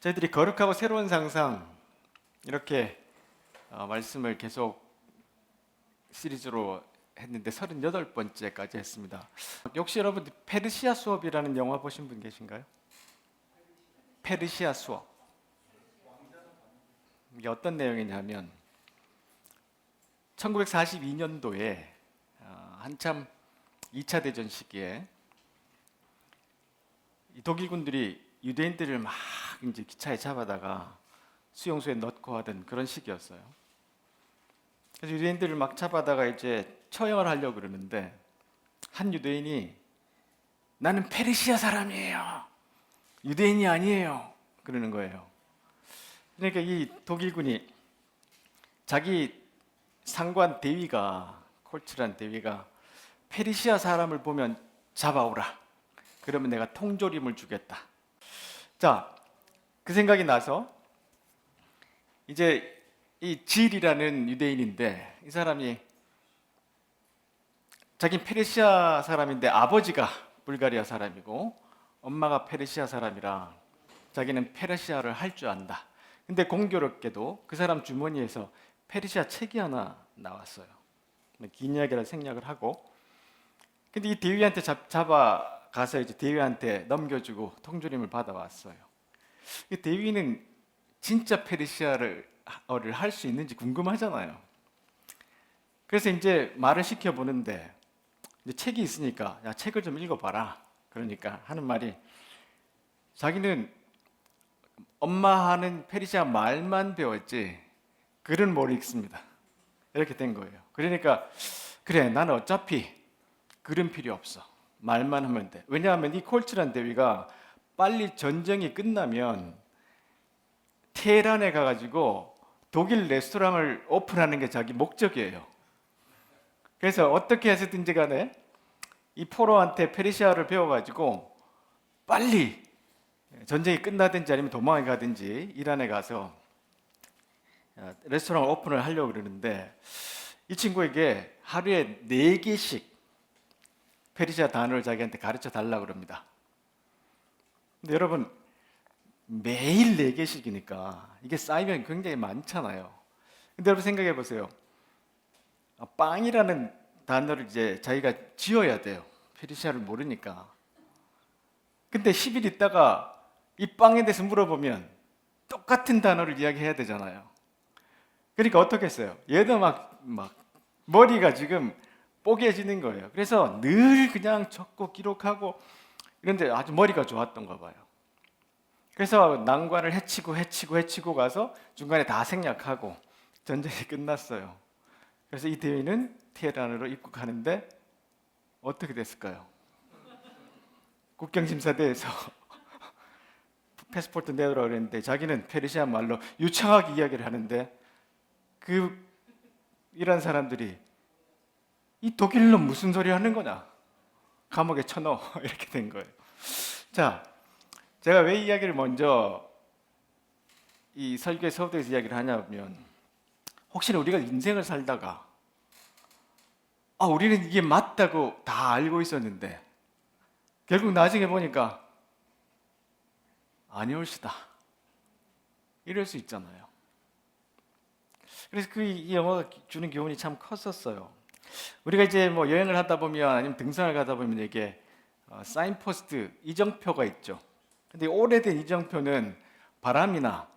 저희들이 거룩하고 새로운 상상 이렇게 말씀을 계속 시리즈로 했는데 38번째까지 했습니다. 혹시 여러분 페르시아 수업이라는 영화 보신 분 계신가요? 페르시아 수업. 이게 어떤 내용이냐면 1942년도에 한참 2차 대전 시기에 이 독일군들이 유대인들을 막 이제 기차에 잡아다가 수용소에 넣고 하던 그런 시기였어요. 그래서 유대인들을 막 잡아다가 이제 처형을 하려고 그러는데 한 유대인이 나는 페르시아 사람이에요. 유대인이 아니에요. 그러는 거예요. 그러니까 이 독일군이 자기 상관 대위가 콜츠란 대위가 페르시아 사람을 보면 잡아오라. 그러면 내가 통조림을 주겠다. 자, 그 생각이 나서 이제 이 질이라는 유대인인데 이 사람이 자기 페르시아 사람인데 아버지가 불가리아 사람이고 엄마가 페르시아 사람이라 자기는 페르시아를 할 줄 안다. 근데 공교롭게도 그 사람 주머니에서 페르시아 책이 하나 나왔어요. 긴 이야기라 생략을 하고 근데 이 대위한테 잡아가서 이제 대위한테 넘겨주고 통조림을 받아왔어요. 이 대위는 진짜 페르시아를 할 수 있는지 궁금하잖아요. 그래서 이제 말을 시켜보는데 이제 책이 있으니까 야 책을 좀 읽어봐라. 그러니까 하는 말이 자기는 엄마 하는 페르시아 말만 배웠지 글은 못 읽습니다. 이렇게 된 거예요. 그러니까 그래 나는 어차피 글은 필요 없어. 말만 하면 돼. 왜냐하면 이 콜츠란 대위가 빨리 전쟁이 끝나면 테헤란에 가가지고 독일 레스토랑을 오픈하는 게 자기 목적이에요. 그래서 어떻게 해서든지 간에 이 포로한테 페르시아를 배워가지고 빨리 전쟁이 끝나든지 아니면 도망을 가든지 이란에 가서 레스토랑 오픈을 하려고 그러는데 이 친구에게 하루에 4개씩 페르시아 단어를 자기한테 가르쳐 달라고 그럽니다. 근데 여러분 매일 4개씩이니까 이게 쌓이면 굉장히 많잖아요. 근데 여러분 생각해 보세요. 빵이라는 단어를 이제 자기가 지어야 돼요. 페르시아를 모르니까. 근데 10일 있다가 이 빵에 대해서 물어보면 똑같은 단어를 이야기해야 되잖아요. 그러니까 어떻게 했어요? 얘도 막 머리가 지금 뽀개지는 거예요. 그래서 늘 그냥 적고 기록하고 이런데 아주 머리가 좋았던가 봐요. 그래서 난관을 헤치고 가서 중간에 다 생략하고 전쟁이 끝났어요. 그래서 이 대위는 테헤란으로 입국하는데 어떻게 됐을까요? 국경심사대에서 패스포트 내놓으라 그랬는데 자기는 페르시아 말로 유창하게 이야기를 하는데 이런 사람들이 이 독일로 무슨 소리 하는 거냐? 감옥에 쳐넣어 이렇게 된 거예요. 자, 제가 왜 이 이야기를 먼저 이 설교의 서두에서 이야기를 하냐면 혹시나 우리가 인생을 살다가 우리는 이게 맞다고 다 알고 있었는데 결국 나중에 보니까 아니올시다 이럴 수 있잖아요. 그래서 이 영화가 주는 교훈이 참 컸었어요. 우리가 이제 뭐 여행을 하다 보면 아니면 등산을 가다 보면 이게 사인포스트 이정표가 있죠. 근데 오래된 이정표는 바람이나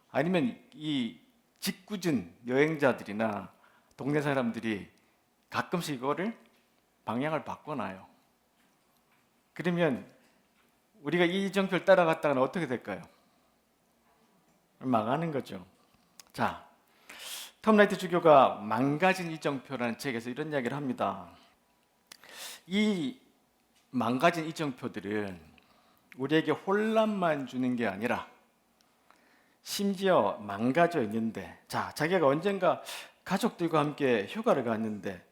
아니면 이 짓궂은 여행자들이나 동네 사람들이 가끔씩 이거를 방향을 바꿔놔요. 그러면 우리가 이 이정표를 따라갔다가는 어떻게 될까요? 망하는 거죠. 자, 톰 라이트 주교가 망가진 이정표라는 책에서 이런 이야기를 합니다. 이 망가진 이정표들은 우리에게 혼란만 주는 게 아니라 심지어 망가져 있는데 자기가 언젠가 가족들과 함께 휴가를 갔는데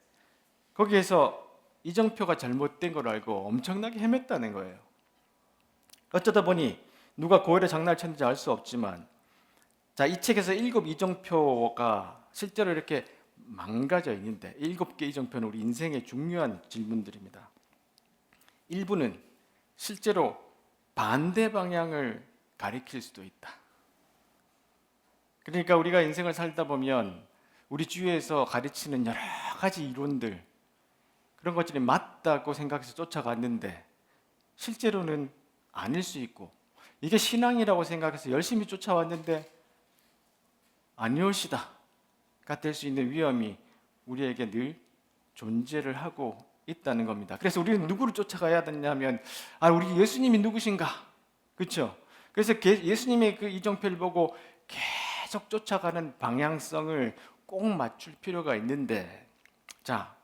거기에서 이정표가 잘못된 걸 알고 엄청나게 헤맸다는 거예요. 어쩌다 보니 누가 고의로 장난을 쳤는지 알 수 없지만 이 책에서 7 이정표가 실제로 이렇게 망가져 있는데 7개 이정표는 우리 인생의 중요한 질문들입니다. 일부는 실제로 반대 방향을 가리킬 수도 있다. 그러니까 우리가 인생을 살다 보면 우리 주위에서 가르치는 여러 가지 이론들, 그런 것들이 맞다고 생각해서 쫓아갔는데 실제로는 아닐 수 있고, 이게 신앙이라고 생각해서 열심히 쫓아왔는데 아니올시다가 될 수 있는 위험이 우리에게 늘 존재를 하고 있다는 겁니다. 그래서 우리는 누구를 쫓아가야 되냐면, 우리 예수님이 누구신가? 그렇죠? 그래서 예수님의 그 이정표를 보고 계속 쫓아가는 방향성을 꼭 맞출 필요가 있는데, 자,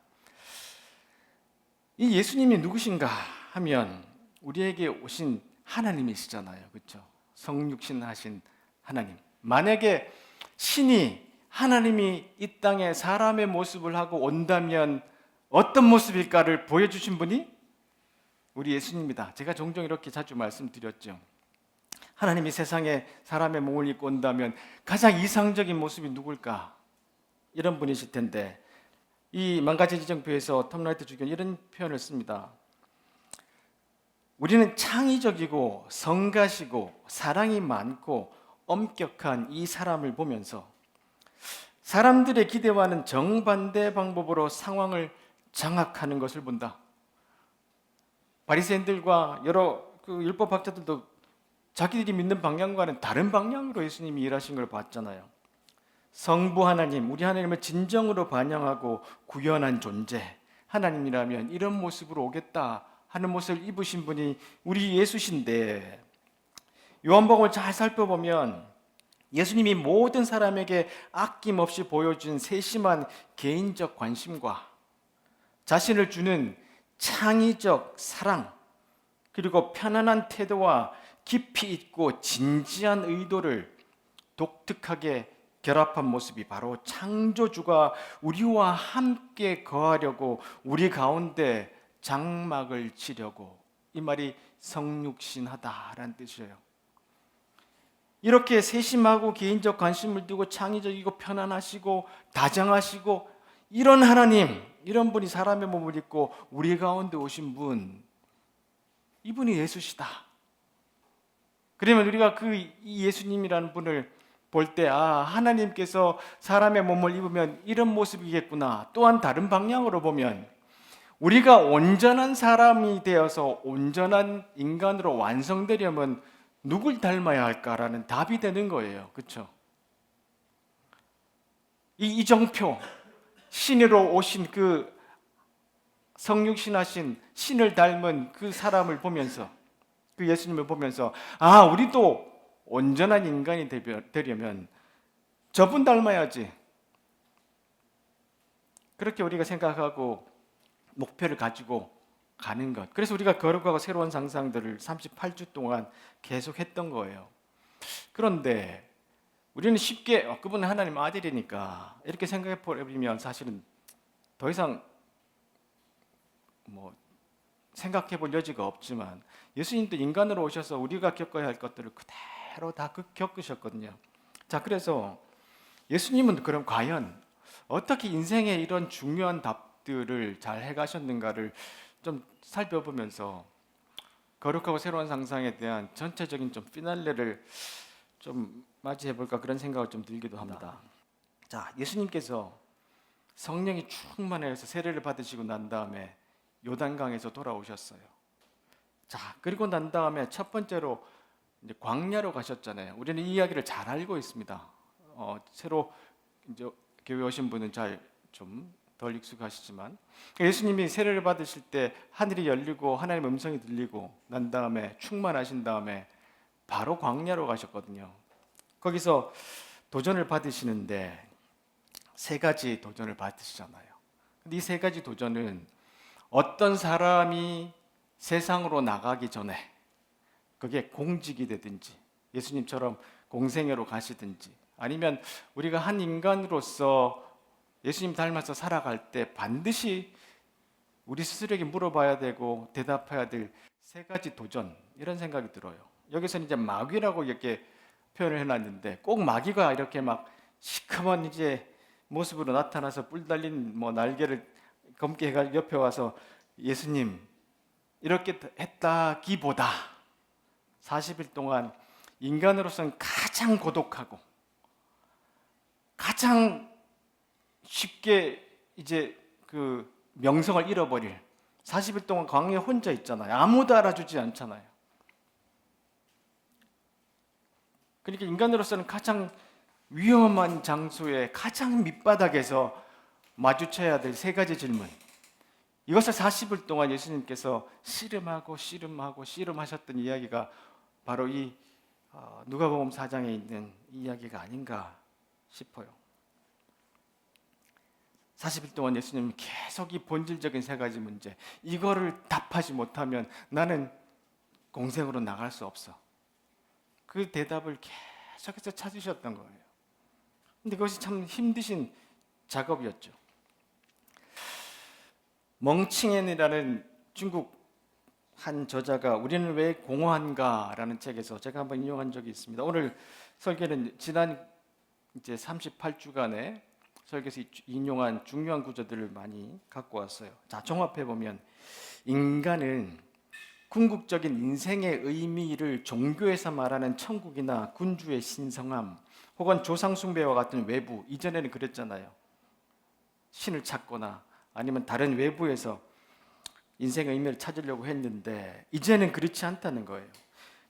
이 예수님이 누구신가 하면 우리에게 오신 하나님이시잖아요. 그렇죠? 성육신 하신 하나님. 만약에 신이, 하나님이 이 땅에 사람의 모습을 하고 온다면 어떤 모습일까를 보여주신 분이 우리 예수님입니다. 제가 종종 이렇게 자주 말씀드렸죠. 하나님이 세상에 사람의 몸을 입고 온다면 가장 이상적인 모습이 누굴까? 이런 분이실 텐데, 이 만가지 지정표에서 톰 라이트 주교는 이런 표현을 씁니다. 우리는 창의적이고 성가시고 사랑이 많고 엄격한 이 사람을 보면서 사람들의 기대와는 정반대 방법으로 상황을 장악하는 것을 본다. 바리새인들과 여러 율법학자들도 자기들이 믿는 방향과는 다른 방향으로 예수님이 일하신 걸 봤잖아요. 성부 하나님, 우리 하나님을 진정으로 반영하고 구현한 존재, 하나님이라면 이런 모습으로 오겠다 하는 모습을 입으신 분이 우리 예수신데, 요한복음을 잘 살펴보면 예수님이 모든 사람에게 아낌없이 보여준 세심한 개인적 관심과 자신을 주는 창의적 사랑, 그리고 편안한 태도와 깊이 있고 진지한 의도를 독특하게 결합한 모습이 바로 창조주가 우리와 함께 거하려고 우리 가운데 장막을 치려고, 이 말이 성육신하다라는 뜻이에요. 이렇게 세심하고 개인적 관심을 두고 창의적이고 편안하시고 다정하시고 이런 하나님, 이런 분이 사람의 몸을 입고 우리 가운데 오신 분, 이분이 예수시다. 그러면 우리가 이 예수님이라는 분을 볼 때, 하나님께서 사람의 몸을 입으면 이런 모습이겠구나. 또한 다른 방향으로 보면 우리가 온전한 사람이 되어서 온전한 인간으로 완성되려면 누굴 닮아야 할까라는 답이 되는 거예요. 그렇죠? 이 이정표, 신으로 오신 그 성육신하신 신을 닮은 그 사람을 보면서, 그 예수님을 보면서, 우리도 온전한 인간이 되려면 저분 닮아야지. 그렇게 우리가 생각하고 목표를 가지고 가는 것. 그래서 우리가 거룩하고 새로운 상상들을 38주 동안 계속 했던 거예요. 그런데 우리는 쉽게 그분은 하나님 아들이니까 이렇게 생각해 버리면 사실은 더 이상 생각해 볼 여지가 없지만, 예수님도 인간으로 오셔서 우리가 겪어야 할 것들을 그대로 다 겪으셨거든요. 자, 그래서 예수님은 그럼 과연 어떻게 인생의 이런 중요한 답들을 잘 해가셨는가를 좀 살펴보면서 거룩하고 새로운 상상에 대한 전체적인 좀 피날레를 좀 맞이해볼까, 그런 생각을 좀 들기도 합니다. 자, 예수님께서 성령이 충만해서 세례를 받으시고 난 다음에 요단강에서 돌아오셨어요. 자, 그리고 난 다음에 첫 번째로 이제 광야로 가셨잖아요. 우리는 이 이야기를 잘 알고 있습니다. 새로 이제 교회 오신 분은 잘 좀 덜 익숙하시지만, 예수님이 세례를 받으실 때 하늘이 열리고 하나님의 음성이 들리고 난 다음에 충만하신 다음에 바로 광야로 가셨거든요. 거기서 도전을 받으시는데 세 가지 도전을 받으시잖아요. 근데 이 세 가지 도전은 어떤 사람이 세상으로 나가기 전에, 그게 공직이 되든지 예수님처럼 공생애로 가시든지, 아니면 우리가 한 인간으로서 예수님 닮아서 살아갈 때 반드시 우리 스스로에게 물어봐야 되고 대답해야 될 세 가지 도전, 이런 생각이 들어요. 여기서는 이제 마귀라고 이렇게 표현을 해놨는데, 꼭 마귀가 이렇게 막 시커먼 이제 모습으로 나타나서 뿔 달린 날개를 검게 해가지고 옆에 와서 예수님 이렇게 했다기보다 40일 동안 인간으로서는 가장 고독하고 가장 쉽게 이제 그 명성을 잃어버릴 40일 동안 광야에 혼자 있잖아요. 아무도 알아주지 않잖아요. 그러니까 인간으로서는 가장 위험한 장소에 가장 밑바닥에서 마주쳐야 될 세 가지 질문. 이것을 40일 동안 예수님께서 씨름하고 씨름하고 씨름하셨던 이야기가 바로 이 누가복음 4장에 있는 이야기가 아닌가 싶어요. 40일 동안 예수님은 계속 이 본질적인 세 가지 문제, 이거를 답하지 못하면 나는 공생으로 나갈 수 없어. 그 대답을 계속해서 찾으셨던 거예요. 근데 그것이 참 힘드신 작업이었죠. 멍칭엔이라는 중국 한 저자가 우리는 왜 공허한가라는 책에서 제가 한번 인용한 적이 있습니다. 오늘 설계는 지난 이제 38주간의 설계에서 인용한 중요한 구조들을 많이 갖고 왔어요. 자, 종합해 보면 인간은 궁극적인 인생의 의미를 종교에서 말하는 천국이나 군주의 신성함 혹은 조상 숭배와 같은 외부, 이전에는 그랬잖아요. 신을 찾거나 아니면 다른 외부에서 인생의 의미를 찾으려고 했는데 이제는 그렇지 않다는 거예요.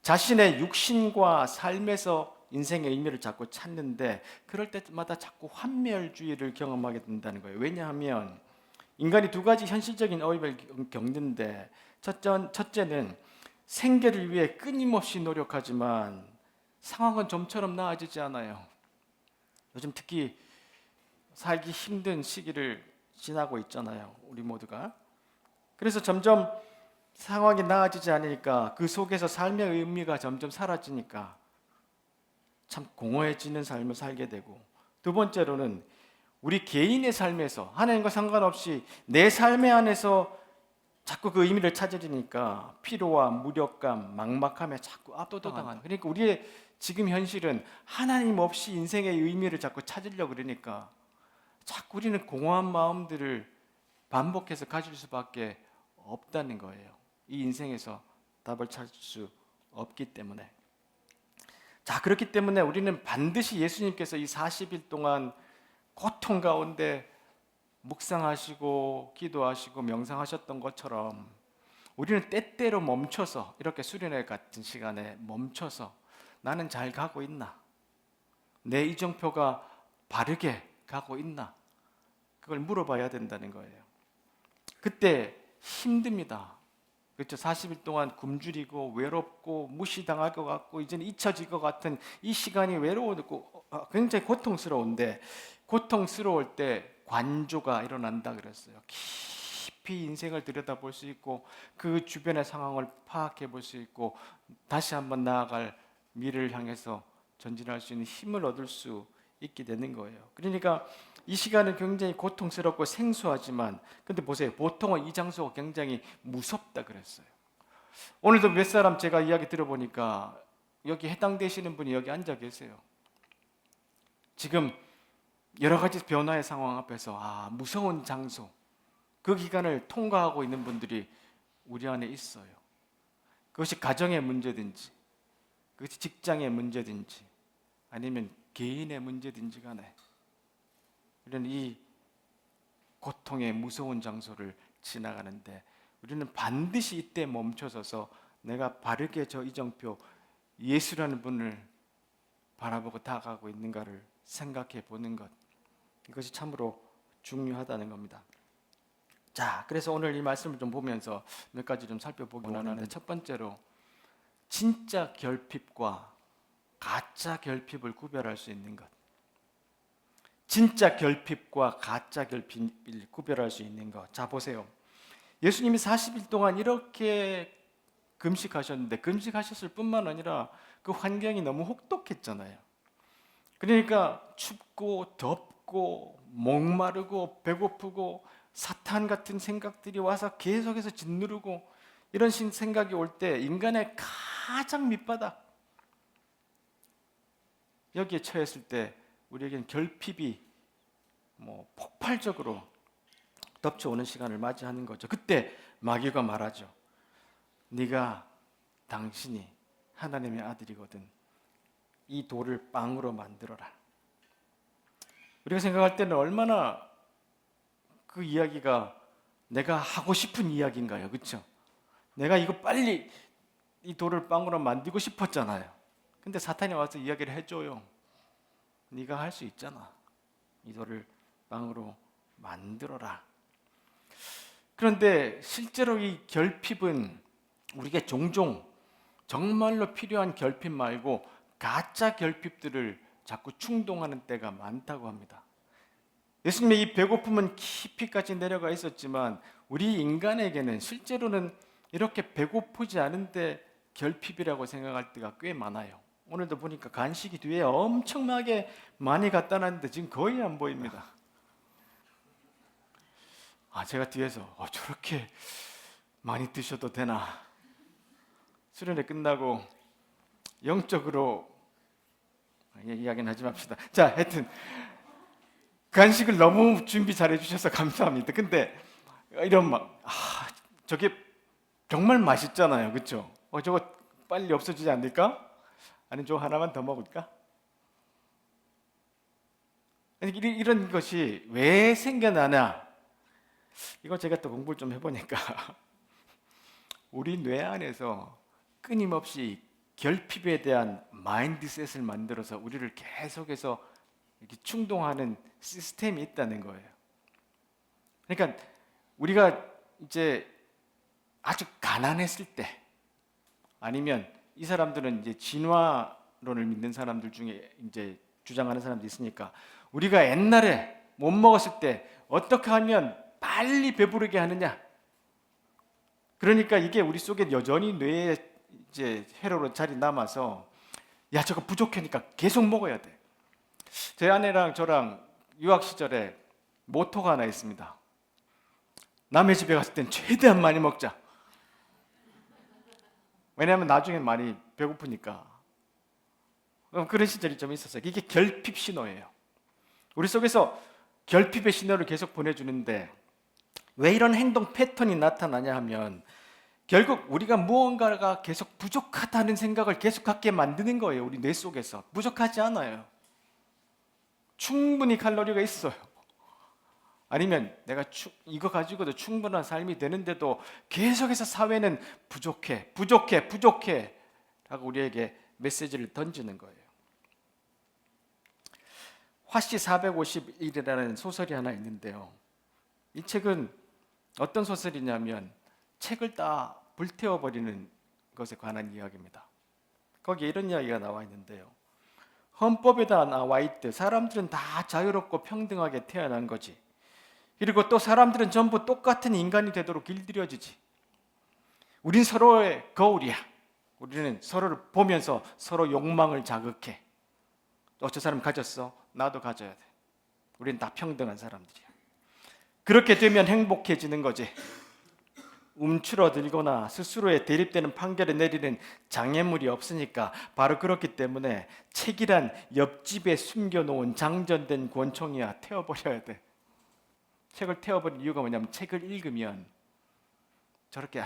자신의 육신과 삶에서 인생의 의미를 자꾸 찾는데 그럴 때마다 자꾸 환멸주의를 경험하게 된다는 거예요. 왜냐하면 인간이 두 가지 현실적인 어려움을 겪는데 첫째는 생계를 위해 끊임없이 노력하지만 상황은 좀처럼 나아지지 않아요. 요즘 특히 살기 힘든 시기를 지나고 있잖아요. 우리 모두가. 그래서 점점 상황이 나아지지 않으니까 그 속에서 삶의 의미가 점점 사라지니까 참 공허해지는 삶을 살게 되고, 두 번째로는 우리 개인의 삶에서 하나님과 상관없이 내 삶의 안에서 자꾸 그 의미를 찾으니까 피로와 무력감, 막막함에 자꾸 압도당한다. 그러니까 우리의 지금 현실은 하나님 없이 인생의 의미를 자꾸 찾으려고 그러니까 자꾸 우리는 공허한 마음들을 반복해서 가질 수밖에 없다는 거예요. 이 인생에서 답을 찾을 수 없기 때문에. 자, 그렇기 때문에 우리는 반드시 예수님께서 이 40일 동안 고통 가운데 묵상하시고 기도하시고 명상하셨던 것처럼 우리는 때때로 멈춰서, 이렇게 수련회 같은 시간에 멈춰서 나는 잘 가고 있나? 내 이정표가 바르게 가고 있나? 그걸 물어봐야 된다는 거예요. 그때 힘듭니다. 그렇죠? 40일 동안 굶주리고 외롭고 무시당할 것 같고 이제는 잊혀질 것 같은 이 시간이 외로우고 굉장히 고통스러운데, 고통스러울 때 관조가 일어난다 그랬어요. 깊이 인생을 들여다볼 수 있고 그 주변의 상황을 파악해 볼 수 있고 다시 한번 나아갈 미래를 향해서 전진할 수 있는 힘을 얻을 수 있게 되는 거예요. 그러니까 이 시간은 굉장히 고통스럽고 생소하지만, 근데 보세요, 보통은 이 장소가 굉장히 무섭다 그랬어요. 오늘도 몇 사람 제가 이야기 들어보니까 여기 해당되시는 분이 여기 앉아 계세요. 지금 여러 가지 변화의 상황 앞에서 무서운 장소, 그 기간을 통과하고 있는 분들이 우리 안에 있어요. 그것이 가정의 문제든지, 그것이 직장의 문제든지, 아니면 개인의 문제든지 간에 우리는 이 고통의 무서운 장소를 지나가는데 우리는 반드시 이때 멈춰서서 내가 바르게 저 이정표 예수라는 분을 바라보고 다가가고 있는가를 생각해 보는 것, 이것이 참으로 중요하다는 겁니다. 자, 그래서 오늘 이 말씀을 좀 보면서 몇 가지 좀 살펴보기 원하는데, 첫 번째로 진짜 결핍과 가짜 결핍을 구별할 수 있는 것. 진짜 결핍과 가짜 결핍을 구별할 수 있는 것. 자, 보세요. 예수님이 40일 동안 이렇게 금식하셨는데 금식하셨을 뿐만 아니라 그 환경이 너무 혹독했잖아요. 그러니까 춥고 덥고 목마르고 배고프고 사탄 같은 생각들이 와서 계속해서 짓누르고, 이런 생각이 올 때 인간의 가장 밑바닥, 여기에 처했을 때 우리에게는 결핍이 폭발적으로 덮쳐오는 시간을 맞이하는 거죠. 그때 마귀가 말하죠. 당신이 하나님의 아들이거든 이 돌을 빵으로 만들어라. 우리가 생각할 때는 얼마나 그 이야기가 내가 하고 싶은 이야기인가요? 그렇죠? 내가 이거 빨리 이 돌을 빵으로 만들고 싶었잖아요. 근데 사탄이 와서 이야기를 해줘요. 네가 할 수 있잖아. 이 돌을 빵으로 만들어라. 그런데 실제로 이 결핍은 우리가 종종 정말로 필요한 결핍 말고 가짜 결핍들을 자꾸 충동하는 때가 많다고 합니다. 예수님의 이 배고픔은 깊이까지 내려가 있었지만 우리 인간에게는 실제로는 이렇게 배고프지 않은데 결핍이라고 생각할 때가 꽤 많아요. 오늘도 보니까 간식이 뒤에 엄청나게 많이 갖다 놨는데 지금 거의 안 보입니다. 제가 뒤에서 저렇게 많이 드셔도 되나? 수련회 끝나고 영적으로 이야기는 하지 맙시다. 자, 하여튼 간식을 너무 준비 잘해 주셔서 감사합니다. 근데 이런 저게 정말 맛있잖아요. 그렇죠? 저거 빨리 없어지지 않을까? 아니 저 하나만 더 먹을까? 이런 것이 왜 생겨나냐? 이거 제가 또 공부를 좀 해보니까 우리 뇌 안에서 끊임없이 결핍에 대한 마인드셋을 만들어서 우리를 계속해서 이렇게 충동하는 시스템이 있다는 거예요. 그러니까 우리가 이제 아주 가난했을 때, 아니면 이 사람들은 이제 진화론을 믿는 사람들 중에 이제 주장하는 사람도 있으니까 우리가 옛날에 못 먹었을 때 어떻게 하면 빨리 배부르게 하느냐? 그러니까 이게 우리 속에 여전히 뇌에 이제 회로로 자리 남아서 야 저거 부족하니까 계속 먹어야 돼. 제 아내랑 저랑 유학 시절에 모토가 하나 있습니다. 남의 집에 갔을 땐 최대한 많이 먹자. 왜냐하면 나중에 많이 배고프니까. 그런 시절이 좀 있었어요. 이게 결핍 신호예요. 우리 속에서 결핍의 신호를 계속 보내주는데 왜 이런 행동 패턴이 나타나냐 하면 결국 우리가 무언가가 계속 부족하다는 생각을 계속 갖게 만드는 거예요. 우리 뇌 속에서. 부족하지 않아요. 충분히 칼로리가 있어요. 아니면 내가 이거 가지고도 충분한 삶이 되는데도 계속해서 사회는 부족해 라고 우리에게 메시지를 던지는 거예요. 화씨 451이라는 소설이 하나 있는데요. 이 책은 어떤 소설이냐면 책을 다 불태워버리는 것에 관한 이야기입니다. 거기에 이런 이야기가 나와 있는데요. 헌법에다 나와 있듯 사람들은 다 자유롭고 평등하게 태어난 거지. 그리고 또 사람들은 전부 똑같은 인간이 되도록 길들여지지. 우린 서로의 거울이야. 우리는 서로를 보면서 서로 욕망을 자극해. 저 사람 가졌어? 나도 가져야 돼. 우린 다 평등한 사람들이야. 그렇게 되면 행복해지는 거지. 움츠러들거나 스스로에 대립되는 판결을 내리는 장애물이 없으니까 바로 그렇기 때문에 책이란 옆집에 숨겨놓은 장전된 권총이야. 태워버려야 돼. 책을 태워버린 이유가 뭐냐면 책을 읽으면 저렇게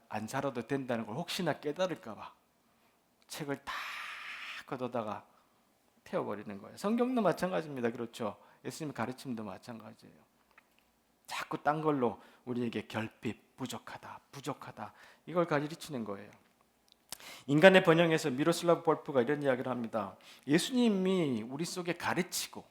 안 살아도 된다는 걸 혹시나 깨달을까 봐 책을 다 걷어다가 태워버리는 거예요. 성경도 마찬가지입니다. 그렇죠? 예수님의 가르침도 마찬가지예요. 자꾸 딴 걸로 우리에게 결핍, 부족하다 이걸 가르치는 거예요. 인간의 번영에서 미로슬라브 볼프가 이런 이야기를 합니다. 예수님이 우리 속에 가르치고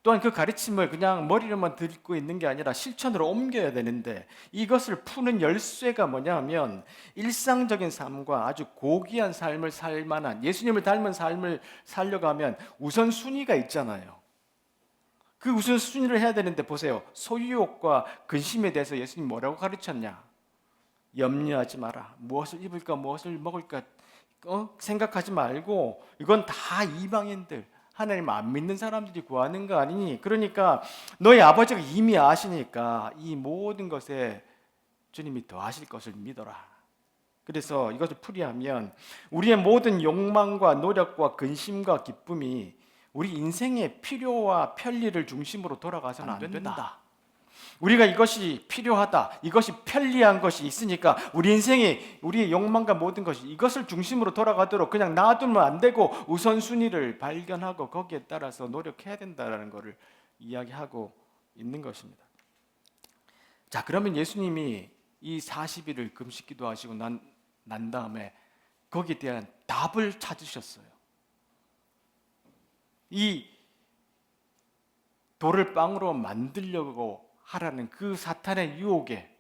또한 그 가르침을 그냥 머리로만 듣고 있는 게 아니라 실천으로 옮겨야 되는데 이것을 푸는 열쇠가 뭐냐 하면 일상적인 삶과 아주 고귀한 삶을 살 만한 예수님을 닮은 삶을 살려고 하면 우선순위가 있잖아요. 그 우선순위를 해야 되는데 보세요. 소유욕과 근심에 대해서 예수님 뭐라고 가르쳤냐? 염려하지 마라. 무엇을 입을까 무엇을 먹을까 생각하지 말고 이건 다 이방인들 하나님 안 믿는 사람들이 구하는 거 아니니? 그러니까 너희 아버지가 이미 아시니까 이 모든 것에 주님이 더하실 것을 믿어라. 그래서 이것을 풀이하면 우리의 모든 욕망과 노력과 근심과 기쁨이 우리 인생의 필요와 편리를 중심으로 돌아가서는 안 된다. 우리가 이것이 필요하다, 이것이 편리한 것이 있으니까 우리 인생이 우리의 욕망과 모든 것이 이것을 중심으로 돌아가도록 그냥 놔두면 안 되고 우선순위를 발견하고 거기에 따라서 노력해야 된다는 것을 이야기하고 있는 것입니다. 자, 그러면 예수님이 이 40일을 금식 기도하시고 난 다음에 거기에 대한 답을 찾으셨어요. 이 돌을 빵으로 만들려고 하라는 그 사탄의 유혹에,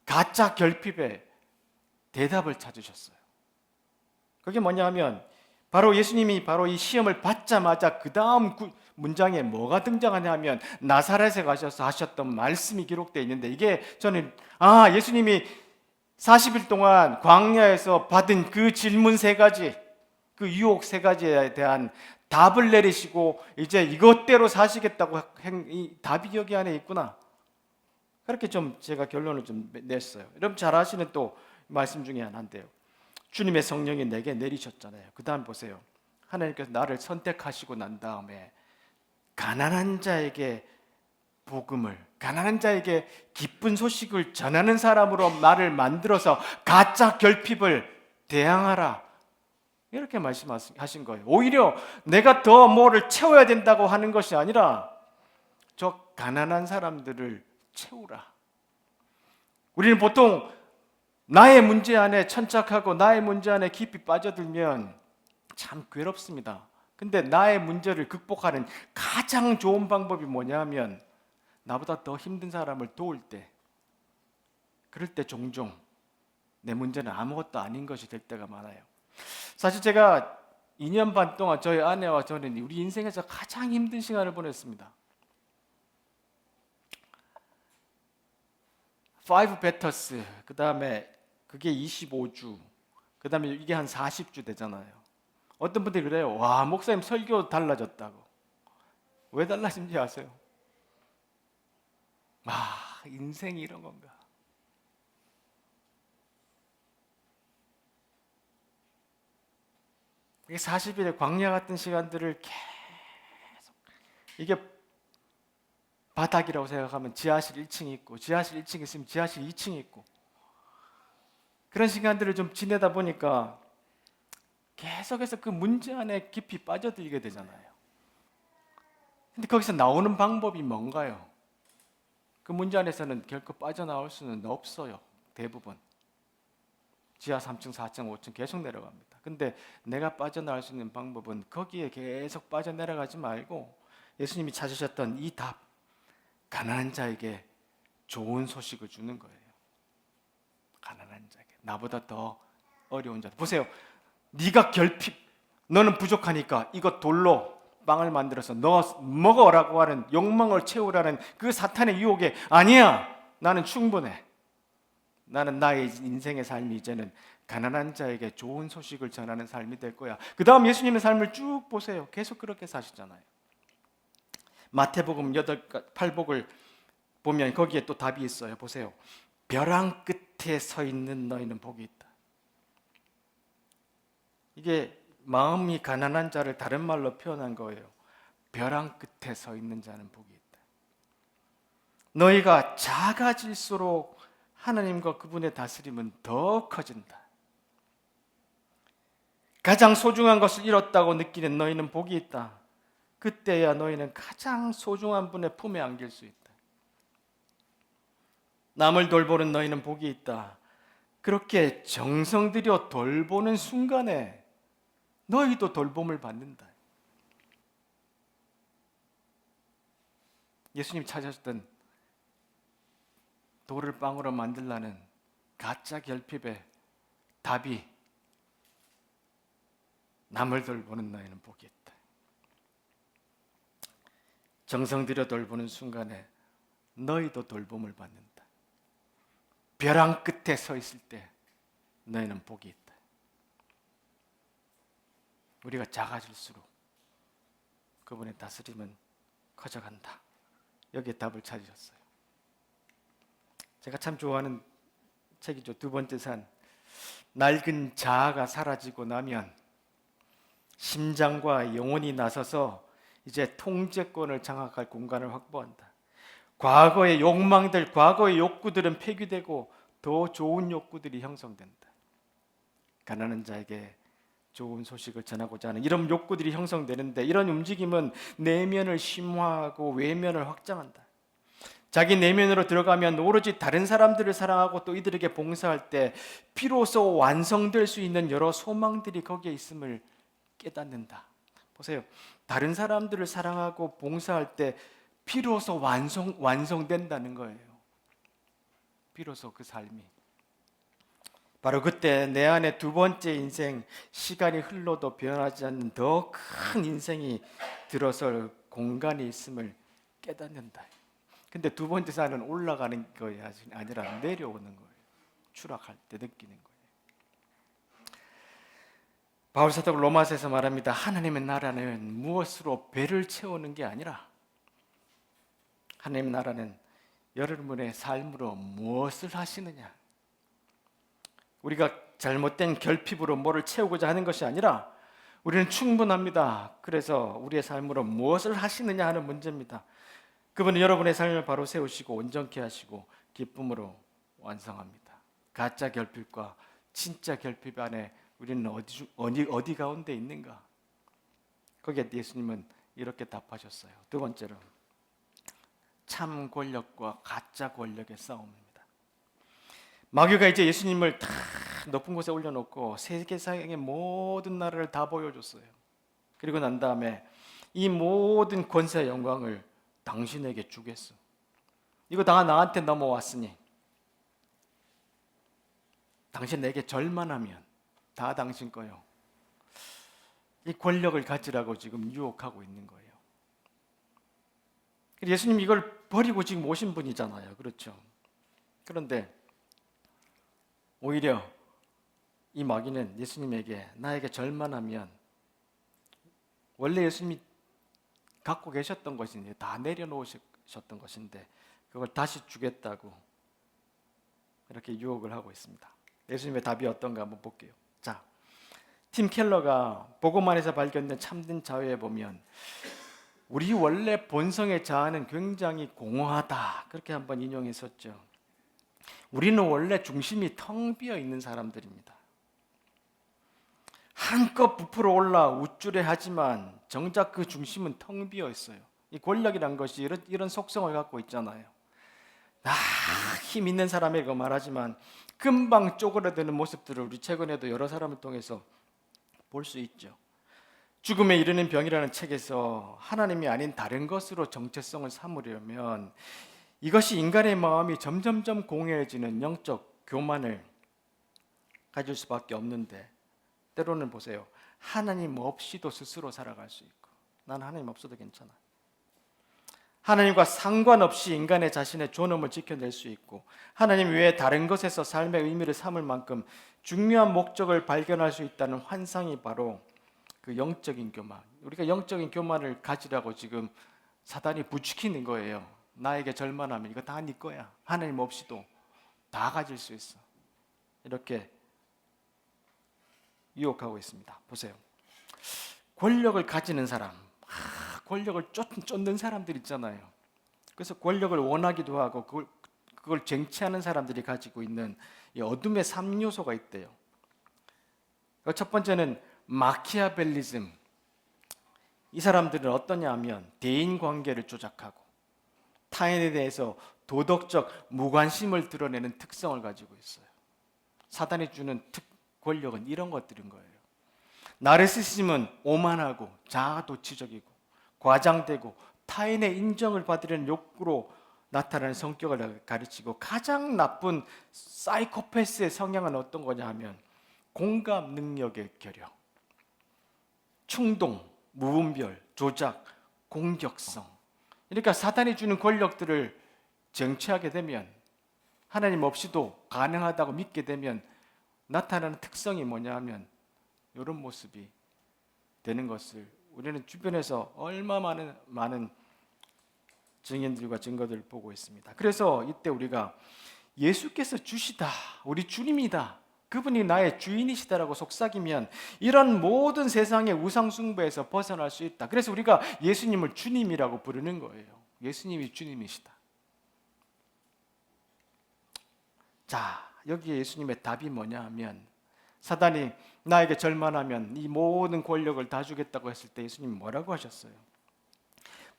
가짜 결핍에 대답을 찾으셨어요. 그게 뭐냐 하면 바로 예수님이 바로 이 시험을 받자마자 그 다음 문장에 뭐가 등장하냐 하면 나사렛에 가셔서 하셨던 말씀이 기록되어 있는데, 이게 저는 예수님이 40일 동안 광야에서 받은 그 질문 3가지, 그 유혹 3가지에 대한 답을 내리시고 이제 이것대로 사시겠다고 이 답이 여기 안에 있구나, 그렇게 좀 제가 결론을 좀 냈어요. 여러분 잘 아시는 또 말씀 중에 하나인데요, 주님의 성령이 내게 내리셨잖아요. 그 다음 보세요. 하나님께서 나를 선택하시고 난 다음에 가난한 자에게 복음을, 가난한 자에게 기쁜 소식을 전하는 사람으로 나를 만들어서 가짜 결핍을 대항하라, 이렇게 말씀하신 거예요. 오히려 내가 더 뭐를 채워야 된다고 하는 것이 아니라 저 가난한 사람들을 채우라. 우리는 보통 나의 문제 안에 천착하고 나의 문제 안에 깊이 빠져들면 참 괴롭습니다. 근데 나의 문제를 극복하는 가장 좋은 방법이 뭐냐면 나보다 더 힘든 사람을 도울 때, 그럴 때 종종 내 문제는 아무것도 아닌 것이 될 때가 많아요. 사실 제가 2년 반 동안 저희 아내와 저는 우리 인생에서 가장 힘든 시간을 보냈습니다. 5 betters, 그 다음에 그게 25주, 그 다음에 이게 한 40주 되잖아요. 어떤 분들이 그래요. 와, 목사님 설교 달라졌다고. 왜 달라진지 아세요? 인생이 이런 건가. 이게 40일의 광야 같은 시간들을 계속, 이게 바닥이라고 생각하면 지하실 1층이 있고, 지하실 1층 있으면 지하실 2층이 있고, 그런 시간들을 좀 지내다 보니까 계속해서 그 문제 안에 깊이 빠져들게 되잖아요. 근데 거기서 나오는 방법이 뭔가요? 그 문제 안에서는 결코 빠져나올 수는 없어요. 대부분 지하 3층, 4층, 5층 계속 내려갑니다. 근데 내가 빠져나올 수 있는 방법은 거기에 계속 빠져내려가지 말고 예수님이 찾으셨던 이 답, 가난한 자에게 좋은 소식을 주는 거예요. 가난한 자에게, 나보다 더 어려운 자. 보세요. 네가 결핍, 너는 부족하니까 이것 돌로 빵을 만들어서 너 먹어라고 하는, 욕망을 채우라는 그 사탄의 유혹에, 아니야, 나는 충분해. 나는 나의 인생의 삶이 이제는 가난한 자에게 좋은 소식을 전하는 삶이 될 거야. 그 다음 예수님의 삶을 쭉 보세요. 계속 그렇게 사시잖아요. 마태복음 8복을 보면 거기에 또 답이 있어요. 보세요. 벼랑 끝에 서 있는 너희는 복이 있다. 이게 마음이 가난한 자를 다른 말로 표현한 거예요. 벼랑 끝에 서 있는 자는 복이 있다. 너희가 작아질수록 하나님과 그분의 다스림은 더 커진다. 가장 소중한 것을 잃었다고 느끼는 너희는 복이 있다. 그때야 너희는 가장 소중한 분의 품에 안길 수 있다. 남을 돌보는 너희는 복이 있다. 그렇게 정성 들여 돌보는 순간에 너희도 돌봄을 받는다. 예수님이 찾으셨던 돌을 빵으로 만들라는 가짜 결핍의 답이 남을 돌보는 너희는 복이 있다. 정성 들여 돌보는 순간에 너희도 돌봄을 받는다. 벼랑 끝에 서 있을 때 너희는 복이 있다. 우리가 작아질수록 그분의 다스림은 커져간다. 여기에 답을 찾으셨어요. 제가 참 좋아하는 책이죠. 2번째 산. 낡은 자아가 사라지고 나면 심장과 영혼이 나서서 이제 통제권을 장악할 공간을 확보한다. 과거의 욕망들, 과거의 욕구들은 폐기되고 더 좋은 욕구들이 형성된다. 가난한 자에게 좋은 소식을 전하고자 하는 이런 욕구들이 형성되는데, 이런 움직임은 내면을 심화하고 외면을 확장한다. 자기 내면으로 들어가면 오로지 다른 사람들을 사랑하고 또 이들에게 봉사할 때 비로소 완성될 수 있는 여러 소망들이 거기에 있음을 깨닫는다. 보세요. 다른 사람들을 사랑하고 봉사할 때 비로소 완성된다는 거예요. 비로소 그 삶이. 바로 그때 내 안에 두 번째 인생, 시간이 흘러도 변하지 않는 더 큰 인생이 들어설 공간이 있음을 깨닫는다. 근데 두 번째 산은 올라가는 것이 아니라 내려오는 거예요. 추락할 때 느끼는 거예요. 바울 사도가 로마서에서 말합니다. 하나님의 나라는 무엇으로 배를 채우는 게 아니라, 하나님의 나라는 여러분의 삶으로 무엇을 하시느냐. 우리가 잘못된 결핍으로 뭐를 채우고자 하는 것이 아니라 우리는 충분합니다. 그래서 우리의 삶으로 무엇을 하시느냐 하는 문제입니다. 그분은 여러분의 삶을 바로 세우시고 온전케 하시고 기쁨으로 완성합니다. 가짜 결핍과 진짜 결핍 안에 우리는 어디 가운데 있는가? 거기에 예수님은 이렇게 답하셨어요. 두 번째로, 참 권력과 가짜 권력의 싸움입니다. 마귀가 이제 예수님을 다 높은 곳에 올려놓고 세계상의 모든 나라를 다 보여줬어요. 그리고 난 다음에 이 모든 권세의 영광을 당신에게 주겠어. 이거 다 나한테 넘어왔으니 당신 내게 절만하면 다 당신 거요. 이 권력을 가지라고 지금 유혹하고 있는 거예요. 예수님 이걸 버리고 지금 오신 분이잖아요. 그렇죠? 그런데 오히려 이 마귀는 예수님에게 나에게 절만하면, 원래 예수님이 갖고 계셨던 것인데 다 내려놓으셨던 것인데 그걸 다시 주겠다고 이렇게 유혹을 하고 있습니다. 예수님의 답이 어떤가 한번 볼게요. 자, 팀 켈러가 보고만에서 발견된 참된 자유에 보면 우리 원래 본성의 자아는 굉장히 공허하다, 그렇게 한번 인용했었죠. 우리는 원래 중심이 텅 비어 있는 사람들입니다. 한껏 부풀어 올라 우쭐해하지만 정작 그 중심은 텅 비어 있어요. 이 권력이란 것이 이런 속성을 갖고 있잖아요. 힘 있는 사람에게 말하지만 금방 쪼그라드는 모습들을 우리 최근에도 여러 사람을 통해서 볼 수 있죠. 죽음에 이르는 병이라는 책에서 하나님이 아닌 다른 것으로 정체성을 삼으려면 이것이 인간의 마음이 점점점 공허해지는 영적 교만을 가질 수밖에 없는데, 때로는 보세요. 하나님 없이도 스스로 살아갈 수 있고, 난 하나님 없어도 괜찮아. 하나님과 상관없이 인간의 자신의 존엄을 지켜낼 수 있고, 하나님 외에 다른 것에서 삶의 의미를 삼을 만큼 중요한 목적을 발견할 수 있다는 환상이 바로 그 영적인 교만. 우리가 영적인 교만을 가지라고 지금 사단이 부추기는 거예요. 나에게 절만하면 이거 다 네 거야. 하나님 없이도 다 가질 수 있어. 이렇게 유혹하고 있습니다. 보세요. 권력을 가지는 사람, 권력을 쫓는 사람들 있잖아요. 그래서 권력을 원하기도 하고 그걸 쟁취하는 사람들이 가지고 있는 이 어둠의 3요소가 있대요. 첫 번째는 마키아벨리즘. 이 사람들은 어떠냐 하면 대인관계를 조작하고 타인에 대해서 도덕적 무관심을 드러내는 특성을 가지고 있어요. 사단이 주는 권력은 이런 것들인 거예요. 나르시시즘은 오만하고 자아도취적이고 과장되고 타인의 인정을 받으려는 욕구로 나타나는 성격을 가르치고, 가장 나쁜 사이코패스의 성향은 어떤 거냐 하면 공감 능력의 결여, 충동, 무분별, 조작, 공격성. 그러니까 사단이 주는 권력들을 쟁취하게 되면, 하나님 없이도 가능하다고 믿게 되면 나타나는 특성이 뭐냐 하면 이런 모습이 되는 것을 우리는 주변에서 얼마 많은 증인들과 증거들을 보고 있습니다. 그래서 이때 우리가 예수께서 주시다, 우리 주님이다, 그분이 나의 주인이시다라고 속삭이면 이런 모든 세상의 우상숭배에서 벗어날 수 있다. 그래서 우리가 예수님을 주님이라고 부르는 거예요. 예수님이 주님이시다. 자, 여기에 예수님의 답이 뭐냐 하면 사단이 나에게 절만하면 이 모든 권력을 다 주겠다고 했을 때 예수님이 뭐라고 하셨어요?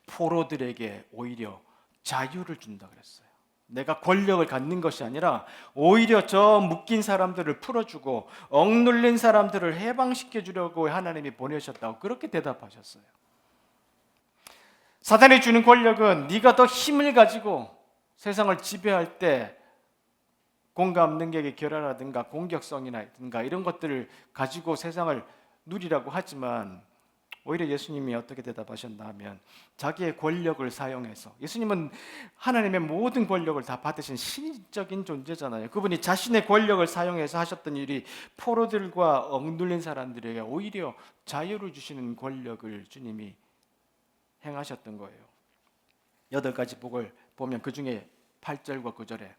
포로들에게 오히려 자유를 준다 그랬어요. 내가 권력을 갖는 것이 아니라 오히려 저 묶인 사람들을 풀어주고 억눌린 사람들을 해방시켜 주려고 하나님이 보내셨다고 그렇게 대답하셨어요. 사단이 주는 권력은 네가 더 힘을 가지고 세상을 지배할 때 공감 능력의 결여라든가 공격성이라든가 이런 것들을 가지고 세상을 누리라고 하지만 오히려 예수님이 어떻게 대답하셨나 하면 자기의 권력을 사용해서, 예수님은 하나님의 모든 권력을 다 받으신 신적인 존재잖아요. 그분이 자신의 권력을 사용해서 하셨던 일이 포로들과 억눌린 사람들에게 오히려 자유를 주시는 권력을 주님이 행하셨던 거예요. 8가지 복을 보면 그 중에 8절과 9절에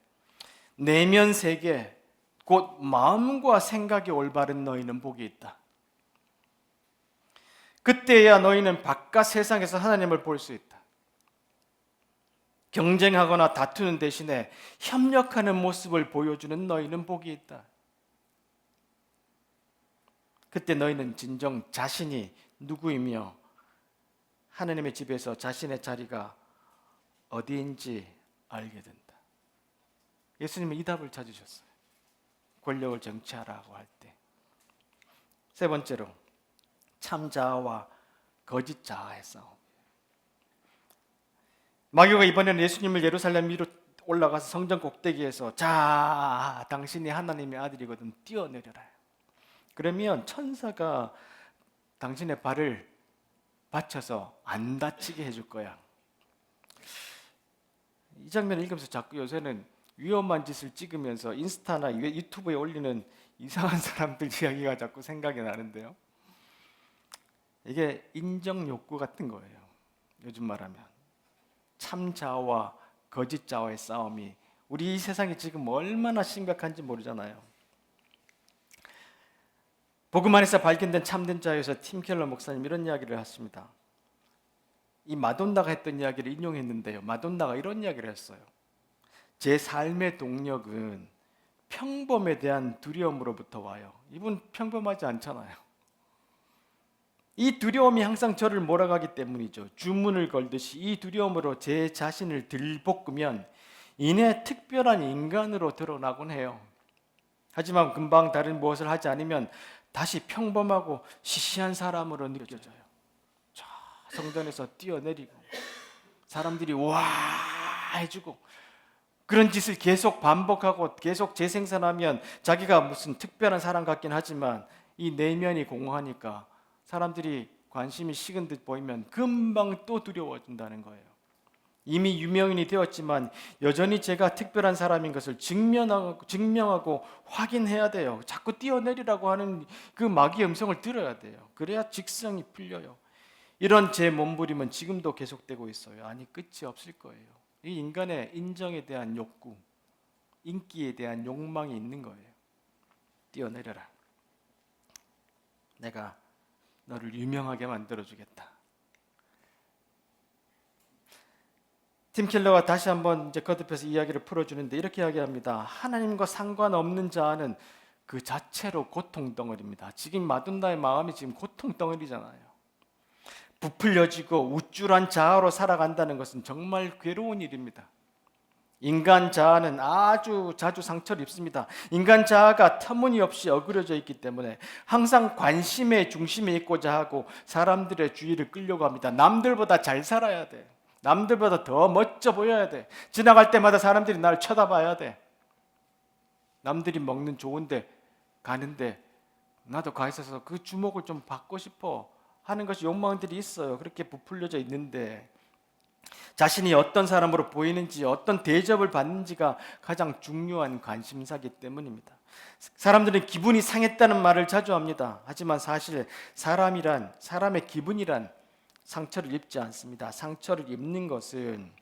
내면 세계 곧 마음과 생각이 올바른 너희는 복이 있다. 그때야 너희는 바깥 세상에서 하나님을 볼 수 있다. 경쟁하거나 다투는 대신에 협력하는 모습을 보여주는 너희는 복이 있다. 그때 너희는 진정 자신이 누구이며 하나님의 집에서 자신의 자리가 어디인지 알게 된다. 예수님은 이 답을 찾으셨어요. 권력을 정치하라고 할 때. 세 번째로 참 자아와 거짓 자아의 싸움. 마귀가 이번에는 예수님을 예루살렘 위로 올라가서 성전 꼭대기에서 자, 당신이 하나님의 아들이거든 뛰어내려라. 그러면 천사가 당신의 발을 받쳐서 안 다치게 해줄 거야. 이 장면을 읽으면서 자꾸 요새는 위험한 짓을 찍으면서 인스타나 유튜브에 올리는 이상한 사람들 이야기가 자꾸 생각이 나는데요. 이게 인정 욕구 같은 거예요. 요즘 말하면 참 자아와 거짓 자아의 싸움이 우리 이 세상이 지금 얼마나 심각한지 모르잖아요. 복음 안에서 발견된 참된 자유에서 팀 켈러 목사님 이런 이야기를 하십니다. 이 마돈나가 했던 이야기를 인용했는데요. 마돈나가 이런 이야기를 했어요. 제 삶의 동력은 평범에 대한 두려움으로부터 와요. 이분 평범하지 않잖아요. 이 두려움이 항상 저를 몰아가기 때문이죠. 주문을 걸듯이 이 두려움으로 제 자신을 들볶으면 이내 특별한 인간으로 드러나곤 해요. 하지만 금방 다른 무엇을 하지 않으면 다시 평범하고 시시한 사람으로 느껴져요. 자, 성전에서 뛰어내리고 사람들이 와 해주고 그런 짓을 계속 반복하고 계속 재생산하면 자기가 무슨 특별한 사람 같긴 하지만 이 내면이 공허하니까 사람들이 관심이 식은 듯 보이면 금방 또 두려워진다는 거예요. 이미 유명인이 되었지만 여전히 제가 특별한 사람인 것을 증명하고 확인해야 돼요. 자꾸 뛰어내리라고 하는 그 마귀의 음성을 들어야 돼요. 그래야 직성이 풀려요. 이런 제 몸부림은 지금도 계속되고 있어요. 아니 끝이 없을 거예요. 이 인간의 인정에 대한 욕구, 인기에 대한 욕망이 있는 거예요. 뛰어내려라. 내가 너를 유명하게 만들어주겠다. 팀 켈러가 다시 한번 이제 거듭해서 이야기를 풀어주는데 이렇게 이야기합니다. 하나님과 상관없는 자는 그 자체로 고통 덩어리입니다. 지금 마돈나의 마음이 지금 고통 덩어리잖아요. 부풀려지고 우쭐한 자아로 살아간다는 것은 정말 괴로운 일입니다. 인간 자아는 아주 자주 상처를 입습니다. 인간 자아가 터무니없이 어그러져 있기 때문에 항상 관심의 중심에 있고자 하고 사람들의 주의를 끌려고 합니다. 남들보다 잘 살아야 돼. 남들보다 더 멋져 보여야 돼. 지나갈 때마다 사람들이 나를 쳐다봐야 돼. 남들이 먹는 좋은데 가는데 나도 가 있어서 그 주목을 좀 받고 싶어 하는 것이 욕망들이 있어요. 그렇게 부풀려져 있는데 자신이 어떤 사람으로 보이는지 어떤 대접을 받는지가 가장 중요한 관심사기 때문입니다. 사람들은 기분이 상했다는 말을 자주 합니다. 하지만 사실 사람의 기분이란 상처를 입지 않습니다. 상처를 입는 것은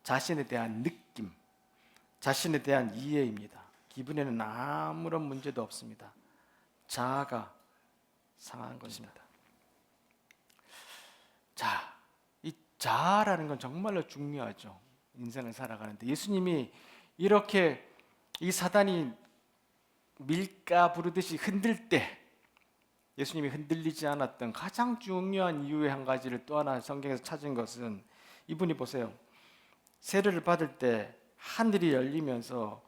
자신에 대한 느낌, 자신에 대한 이해입니다. 기분에는 아무런 문제도 없습니다. 자아가 상한 것입니다. 이 자아라는 건 정말로 중요하죠. 인생을 살아가는데 예수님이 이렇게 이 사단이 밀가 부르듯이 흔들 때 예수님이 흔들리지 않았던 가장 중요한 이유의 한 가지를 또 하나 성경에서 찾은 것은 이분이 보세요. 세례를 받을 때 하늘이 열리면서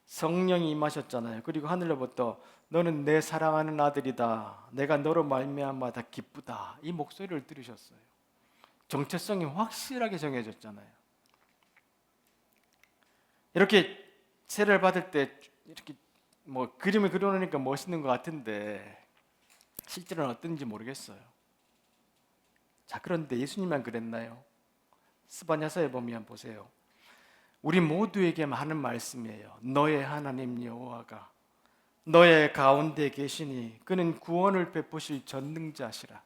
성령이 임하셨잖아요. 그리고 하늘로부터 너는 내 사랑하는 아들이다. 내가 너로 말미암아 다 기쁘다. 이 목소리를 들으셨어요. 정체성이 확실하게 정해졌잖아요. 이렇게 세례를 받을 때 이렇게 뭐 그림을 그려놓으니까 멋있는 것 같은데 실제로는 어떤지 모르겠어요. 자, 그런데 예수님만 그랬나요? 스바냐서에 보면 보세요. 우리 모두에게 하는 말씀이에요. 너의 하나님 여호와가 너의 가운데 계시니 그는 구원을 베푸실 전능자시라.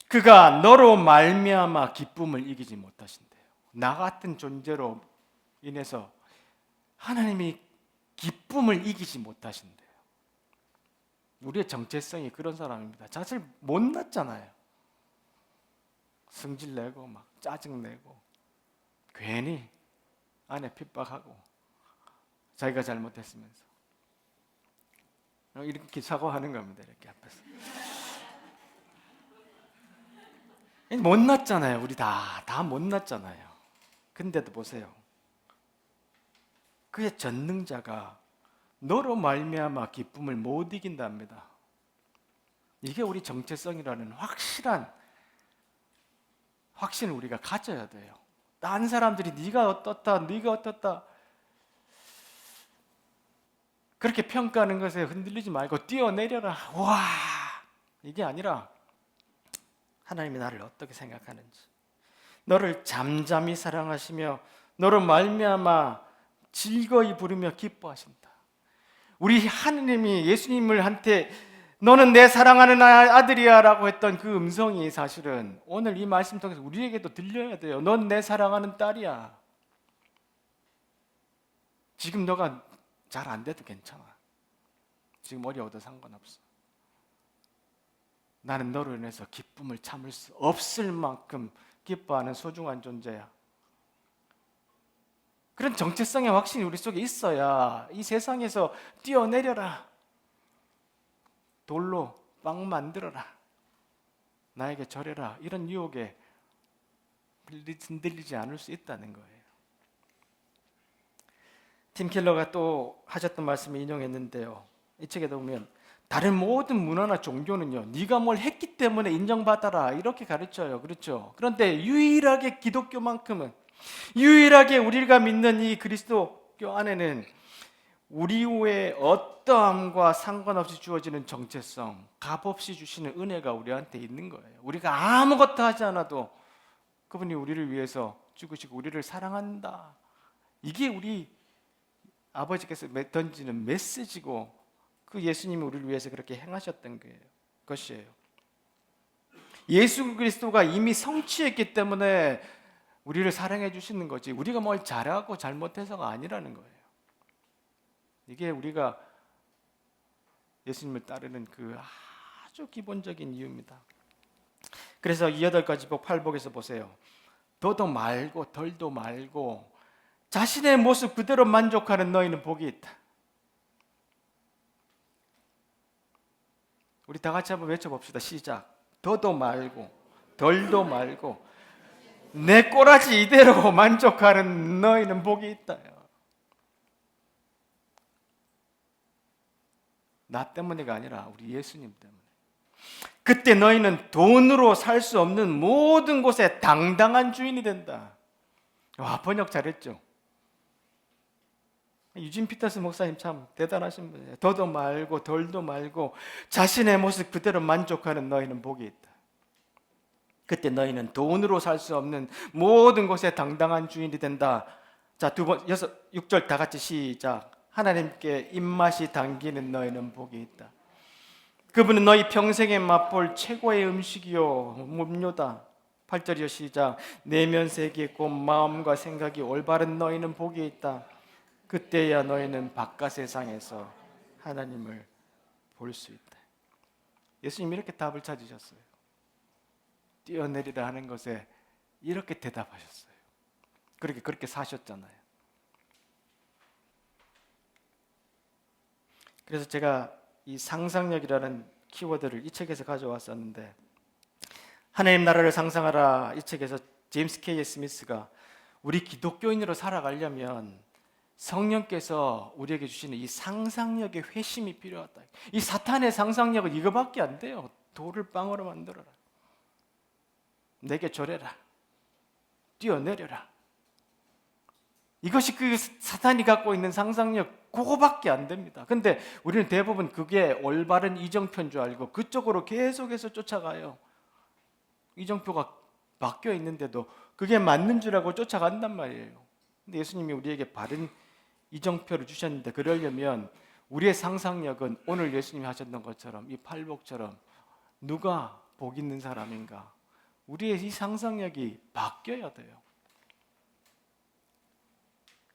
그가 너로 말미암아 기쁨을 이기지 못하신대요. 나 같은 존재로 인해서 하나님이 기쁨을 이기지 못하신대요. 우리의 정체성이 그런 사람입니다. 사실 못났잖아요. 성질내고 막 짜증내고 괜히 아내 핍박하고 자기가 잘못했으면서 이렇게 사과하는 겁니다. 이렇게 앞에서 못났잖아요. 우리 다 못났잖아요. 근데도 보세요. 그의 전능자가 너로 말미암아 기쁨을 못 이긴답니다. 이게 우리 정체성이라는 확신을 우리가 가져야 돼요. 다른 사람들이 네가 어떻다 그렇게 평가하는 것에 흔들리지 말고 뛰어내려라. 와, 이게 아니라 하나님이 나를 어떻게 생각하는지, 너를 잠잠히 사랑하시며 너로 말미암아 즐거이 부르며 기뻐하신다. 우리 하느님이 예수님을 한테 너는 내 사랑하는 아들이야 라고 했던 그 음성이 사실은 오늘 이 말씀 통해서 우리에게도 들려야 돼요. 넌 내 사랑하는 딸이야. 지금 너가 잘 안 돼도 괜찮아. 지금 어려워도 상관없어. 나는 너로 인해서 기쁨을 참을 수 없을 만큼 기뻐하는 소중한 존재야. 그런 정체성의 확신이 우리 속에 있어야 이 세상에서 뛰어내려라. 돌로 빵 만들어라. 나에게 절해라. 이런 유혹에 흔들리지 않을 수 있다는 거예요. 팀 켈러가 또 하셨던 말씀을 인용했는데요. 이 책에도 보면 다른 모든 문화나 종교는요, 네가 뭘 했기 때문에 인정받아라 이렇게 가르쳐요. 그렇죠? 그런데 유일하게 기독교만큼은, 유일하게 우리가 믿는 이 그리스도교 안에는 우리의 어떠함과 상관없이 주어지는 정체성, 값없이 주시는 은혜가 우리한테 있는 거예요. 우리가 아무것도 하지 않아도 그분이 우리를 위해서 죽으시고 우리를 사랑한다. 이게 우리 아버지께서 던지는 메시지고 그 예수님이 우리를 위해서 그렇게 행하셨던 것이에요. 예수 그리스도가 이미 성취했기 때문에 우리를 사랑해 주시는 거지 우리가 뭘 잘하고 잘못해서가 아니라는 거예요. 이게 우리가 예수님을 따르는 그 아주 기본적인 이유입니다. 그래서 이 8가지 복 8복에서 보세요. 더도 말고 덜도 말고 자신의 모습 그대로 만족하는 너희는 복이 있다. 우리 다 같이 한번 외쳐봅시다. 시작. 더도 말고 덜도 말고 내 꼬라지 이대로 만족하는 너희는 복이 있다. 나 때문에가 아니라 우리 예수님 때문에. 그때 너희는 돈으로 살 수 없는 모든 곳에 당당한 주인이 된다. 와, 번역 잘했죠. 유진 피터스 목사님 참 대단하신 분이에요. 더도 말고 덜도 말고 자신의 모습 그대로 만족하는 너희는 복이 있다. 그때 너희는 돈으로 살 수 없는 모든 곳에 당당한 주인이 된다. 자, 6절 다 같이 시작. 하나님께 입맛이 당기는 너희는 복이 있다. 그분은 너희 평생에 맛볼 최고의 음식이요 음료다. 8절이요 시작. 내면색이 있고 마음과 생각이 올바른 너희는 복이 있다. 그때야 너희는 바깥 세상에서 하나님을 볼 수 있다. 예수님이 이렇게 답을 찾으셨어요. 뛰어내리라 하는 것에 이렇게 대답하셨어요. 그렇게 사셨잖아요. 그래서 제가 이 상상력이라는 키워드를 이 책에서 가져왔었는데, 하나님 나라를 상상하라 이 책에서 제임스 K. 스미스가 우리 기독교인으로 살아가려면 성령께서 우리에게 주시는 이 상상력의 회심이 필요하다. 이 사탄의 상상력은 이거밖에 안 돼요. 돌을 빵으로 만들어라, 내게 절해라, 뛰어내려라. 이것이 그 사탄이 갖고 있는 상상력, 그거밖에 안 됩니다. 근데 우리는 대부분 그게 올바른 이정표인 줄 알고 그쪽으로 계속해서 쫓아가요. 이정표가 바뀌어 있는데도 그게 맞는 줄 알고 쫓아간단 말이에요. 근데 예수님이 우리에게 바른 이정표를 주셨는데, 그러려면 우리의 상상력은 오늘 예수님이 하셨던 것처럼 이 팔복처럼 누가 복 있는 사람인가, 우리의 이 상상력이 바뀌어야 돼요.